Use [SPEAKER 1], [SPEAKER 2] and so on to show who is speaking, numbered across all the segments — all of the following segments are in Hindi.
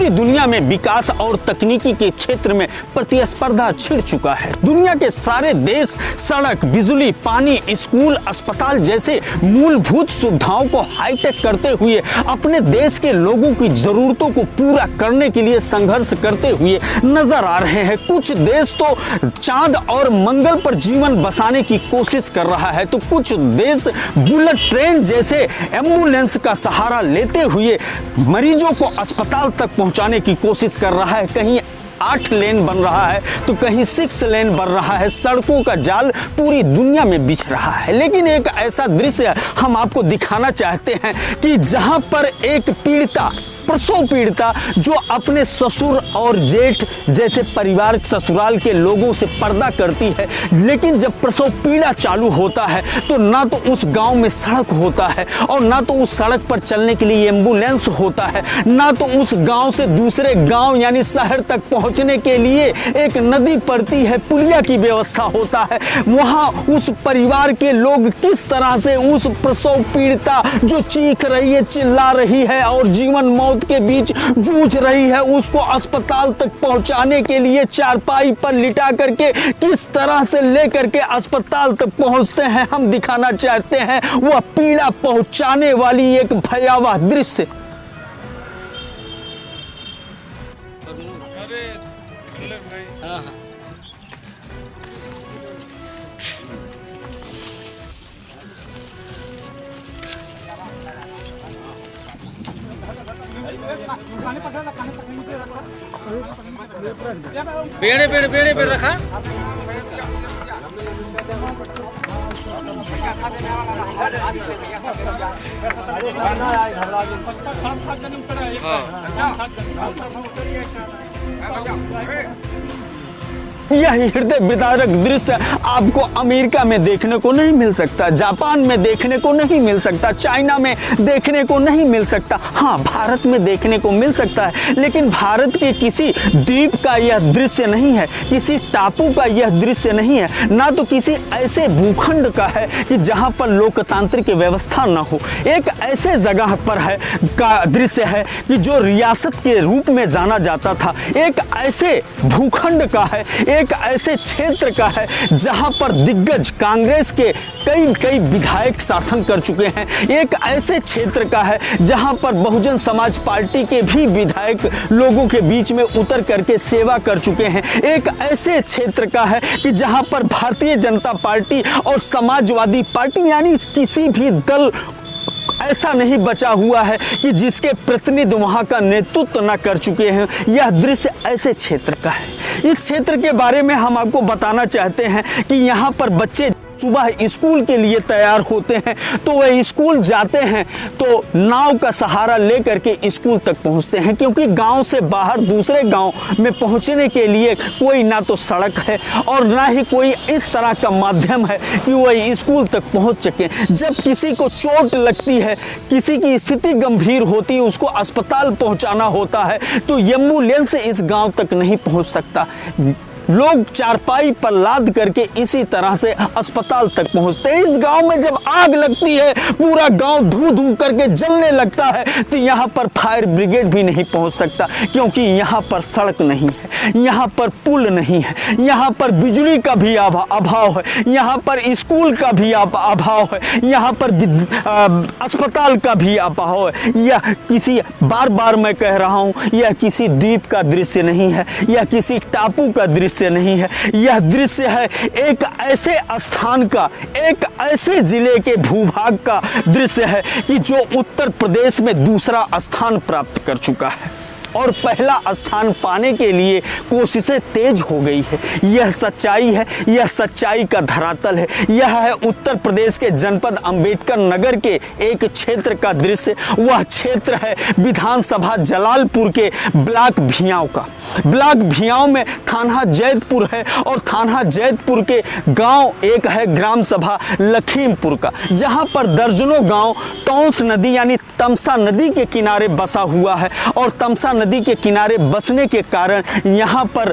[SPEAKER 1] पूरी दुनिया में विकास और तकनीकी के क्षेत्र में प्रतिस्पर्धा छिड़ चुका है। दुनिया के सारे देश सड़क, बिजली, पानी, स्कूल, अस्पताल जैसे मूलभूत सुविधाओं को हाईटेक करते हुए अपने देश के लोगों की जरूरतों को पूरा करने के लिए संघर्ष करते हुए नजर आ रहे हैं। कुछ देश तो चांद और मंगल पर जीवन बसाने की कोशिश कर रहा है, तो कुछ देश बुलेट ट्रेन जैसे एम्बुलेंस का सहारा लेते हुए मरीजों को अस्पताल तक पहुंचाने की कोशिश कर रहा है। कहीं 8 लेन बन रहा है तो कहीं 6 लेन बन रहा है। सड़कों का जाल पूरी दुनिया में बिछ रहा है। लेकिन एक ऐसा दृश्य हम आपको दिखाना चाहते हैं कि जहां पर एक पीड़िता, प्रसव पीड़िता जो अपने ससुर और जेठ जैसे परिवार, ससुराल के लोगों से पर्दा करती है, लेकिन जब प्रसव पीड़ा चालू होता है तो ना तो उस गांव में सड़क होता है और ना तो उस सड़क पर चलने के लिए एम्बुलेंस होता है, ना तो उस गांव से दूसरे गांव यानी शहर तक पहुंचने के लिए एक नदी पड़ती है, पुलिया की व्यवस्था होता है। वहां उस परिवार के लोग किस तरह से उस प्रसव पीड़िता जो चीख रही है, चिल्ला रही है और जीवन मौत के बीच जूझ रही है, उसको अस्पताल तक पहुंचाने के लिए चारपाई पर लिटा करके किस तरह से लेकर के अस्पताल तक पहुंचते हैं, हम दिखाना चाहते हैं वह पीड़ा पहुंचाने वाली एक भयावह दृश्य।
[SPEAKER 2] पेड़े पेड़ पेड़े पे रखा।
[SPEAKER 1] यह हृदय विदारक दृश्य आपको अमेरिका में देखने को नहीं मिल सकता, जापान में देखने को नहीं मिल सकता, चाइना में देखने को नहीं मिल सकता। हाँ, भारत में देखने को मिल सकता है, लेकिन भारत के किसी द्वीप का यह दृश्य नहीं है, किसी टापू का यह दृश्य नहीं है, ना तो किसी ऐसे भूखंड का है कि जहाँ पर लोकतांत्रिक व्यवस्था न हो। एक ऐसे जगह पर है का दृश्य है कि जो रियासत के रूप में जाना जाता था। एक ऐसे भूखंड का है, एक ऐसे क्षेत्र का है जहां पर दिग्गज कांग्रेस के कई विधायक शासन कर चुके हैं। एक ऐसे क्षेत्र का है जहां पर बहुजन समाज पार्टी के भी विधायक लोगों के बीच में उतर करके सेवा कर चुके हैं। एक ऐसे क्षेत्र का है कि जहां पर भारतीय जनता पार्टी और समाजवादी पार्टी यानी किसी भी दल ऐसा नहीं बचा हुआ है कि जिसके प्रतिनिधि वहां का नेतृत्व न कर चुके हैं। यह दृश्य ऐसे क्षेत्र का है। इस क्षेत्र के बारे में हम आपको बताना चाहते हैं कि यहाँ पर बच्चे सुबह स्कूल के लिए तैयार होते हैं तो वह स्कूल जाते हैं तो नाव का सहारा लेकर के स्कूल तक पहुंचते हैं, क्योंकि गांव से बाहर दूसरे गांव में पहुंचने के लिए कोई ना तो सड़क है और ना ही कोई इस तरह का माध्यम है कि वह स्कूल तक पहुंच सके। जब किसी को चोट लगती है, किसी की स्थिति गंभीर होती है, उसको अस्पताल पहुंचाना होता है तो एम्बुलेंस इस गाँव तक नहीं पहुँच सकता। लोग चारपाई पर लाद करके इसी तरह से अस्पताल तक पहुंचते हैं। इस गांव में जब आग लगती है, पूरा गांव धू धू करके जलने लगता है तो यहाँ पर फायर ब्रिगेड भी नहीं पहुंच सकता, क्योंकि यहाँ पर सड़क नहीं है, यहाँ पर पुल नहीं है, यहाँ पर बिजली का भी अभाव है, यहाँ पर स्कूल का भी अभाव है, यहाँ पर अस्पताल का भी अभाव है। यह किसी, बार बार मैं कह रहा हूँ, यह किसी द्वीप का दृश्य नहीं है, यह किसी टापू का दृश्य नहीं है। यह दृश्य है एक ऐसे स्थान का, एक ऐसे जिले के भूभाग का दृश्य है कि जो उत्तर प्रदेश में दूसरा स्थान प्राप्त कर चुका है और पहला स्थान पाने के लिए कोशिशें तेज हो गई है। यह सच्चाई है, यह सच्चाई का धरातल है। यह है उत्तर प्रदेश के जनपद अंबेडकर नगर के एक क्षेत्र का दृश्य। वह क्षेत्र है विधानसभा जलालपुर के ब्लॉक भियाव का। ब्लॉक भियाव में थाना जैतपुर है और थाना जैतपुर के गांव एक है ग्राम सभा लखीमपुर का, जहां पर दर्जनों गांव टौंस नदी यानी तमसा नदी के किनारे बसा हुआ है और तमसा नदी के किनारे बसने के कारण यहाँ पर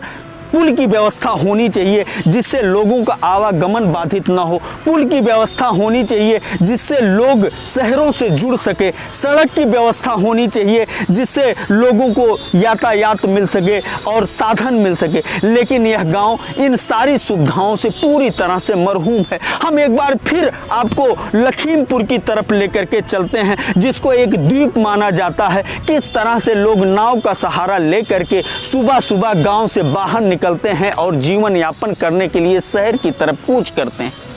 [SPEAKER 1] पुल की व्यवस्था होनी चाहिए जिससे लोगों का आवागमन बाधित ना हो, पुल की व्यवस्था होनी चाहिए जिससे लोग शहरों से जुड़ सके, सड़क की व्यवस्था होनी चाहिए जिससे लोगों को यातायात मिल सके और साधन मिल सके। लेकिन यह गांव इन सारी सुविधाओं से पूरी तरह से मरहूम है। हम एक बार फिर आपको लखीमपुर की तरफ लेकर के चलते हैं जिसको एक द्वीप माना जाता है। किस तरह से लोग नाव का सहारा लेकर के सुबह सुबह गांव से बाहर निकलते हैं और जीवन यापन करने के लिए शहर की तरफ कूच करते हैं।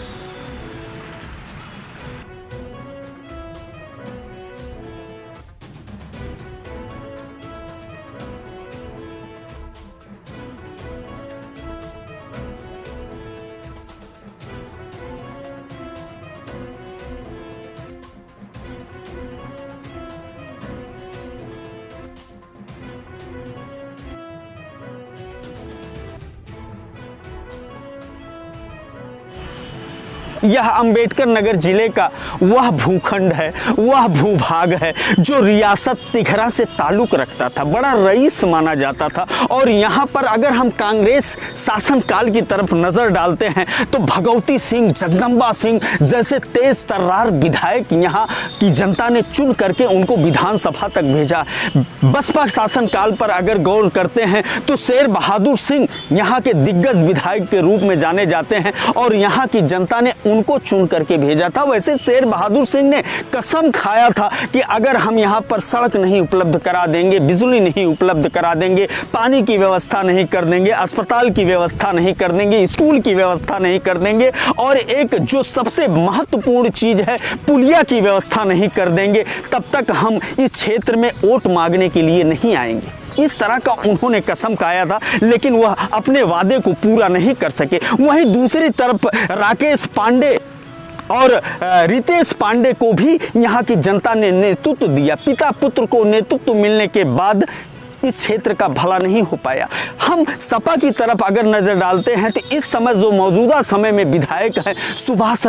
[SPEAKER 1] यह अंबेडकर नगर जिले का वह भूखंड है, वह भूभाग है जो रियासत तिघरा से ताल्लुक़ रखता था, बड़ा रईस माना जाता था। और यहाँ पर अगर हम कांग्रेस शासनकाल की तरफ नज़र डालते हैं तो भगवती सिंह, जगदम्बा सिंह जैसे तेज तर्रार विधायक यहाँ की जनता ने चुन करके उनको विधानसभा तक भेजा। बसपा शासनकाल पर अगर गौर करते हैं तो शेर बहादुर सिंह यहाँ के दिग्गज विधायक के रूप में जाने जाते हैं और यहाँ की जनता ने उनको चुन करके भेजा था। वैसे शेर बहादुर सिंह ने कसम खाया था कि अगर हम यहाँ पर सड़क नहीं उपलब्ध करा देंगे, बिजली नहीं उपलब्ध करा देंगे, पानी की व्यवस्था नहीं कर देंगे, अस्पताल की व्यवस्था नहीं कर देंगे, स्कूल की व्यवस्था नहीं कर देंगे और एक जो सबसे महत्वपूर्ण चीज़ है पुलिया की व्यवस्था नहीं कर देंगे, तब तक हम इस क्षेत्र में वोट मांगने के लिए नहीं आएंगे। इस तरह का उन्होंने कसम खाया था, लेकिन वह अपने वादे को पूरा नहीं कर सके। वहीं दूसरी तरफ राकेश पांडे और रितेश पांडे को भी यहाँ की जनता ने नेतृत्व दिया। पिता पुत्र को नेतृत्व मिलने के बाद इस क्षेत्र का भला नहीं हो पाया। हम सपा की तरफ अगर नज़र डालते हैं तो इस समय जो मौजूदा समय में विधायक है सुभाष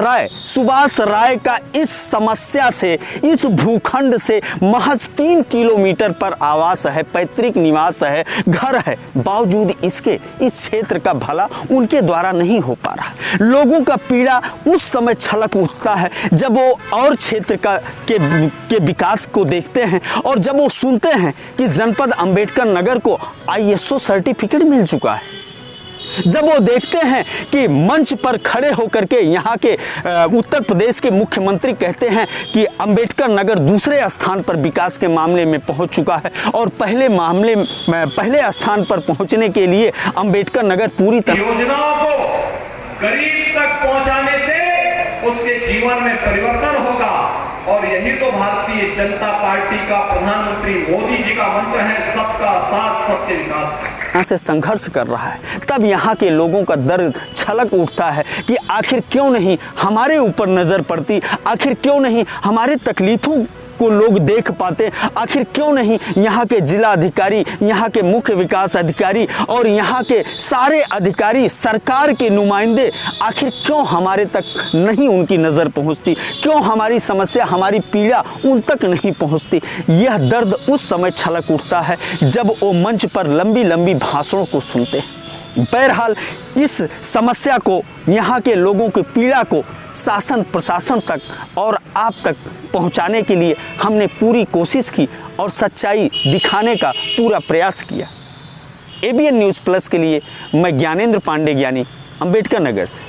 [SPEAKER 1] राय का इस समस्या से, इस भूखंड से महज 3 किलोमीटर पर आवास है, पैतृक निवास है, घर है, बावजूद इसके इस क्षेत्र का भला उनके द्वारा नहीं हो पा रहा। लोगों का पीड़ा उस समय छलक उठता है जब वो और क्षेत्र के विकास को देखते हैं और जब वो सुनते हैं कि जनपद अंबेडकर नगर को ISO सर्टिफिकेट मिल चुका है, जब वो देखते हैं कि मंच पर खड़े होकर के यहाँ के उत्तर प्रदेश के मुख्यमंत्री कहते हैं कि अंबेडकर नगर दूसरे स्थान पर विकास के मामले में पहुँच चुका है और पहले स्थान पर पहुँचने के लिए अंबेडकर नगर पूरी तरह
[SPEAKER 2] योजनाओं को गरीब तक पहुँचाने से उसके जीवन में परिवर्तन होगा। और यही तो भारतीय जनता पार्टी का प्रधानमंत्री मोदी जी का मंत्र है, सबका साथ सबके विकास का।
[SPEAKER 1] यहाँ से संघर्ष कर रहा है, तब यहाँ के लोगों का दर्द छलक उठता है कि आखिर क्यों नहीं हमारे ऊपर नज़र पड़ती, आखिर क्यों नहीं हमारे तकलीफ़ों को लोग देख पाते, आखिर क्यों नहीं यहाँ के जिला अधिकारी, यहाँ के मुख्य विकास अधिकारी और यहाँ के सारे अधिकारी, सरकार के नुमाइंदे आखिर क्यों हमारे तक नहीं उनकी नज़र पहुँचती, क्यों हमारी समस्या, हमारी पीड़ा उन तक नहीं पहुँचती। यह दर्द उस समय छलक उठता है जब वो मंच पर लंबी लंबी भाषणों को सुनते हैं। बहरहाल इस समस्या को, यहाँ के लोगों की पीड़ा को शासन प्रशासन तक और आप तक पहुंचाने के लिए हमने पूरी कोशिश की और सच्चाई दिखाने का पूरा प्रयास किया। ABN न्यूज़ प्लस के लिए मैं ज्ञानेंद्र पांडे, ज्ञानी, अंबेडकर नगर से।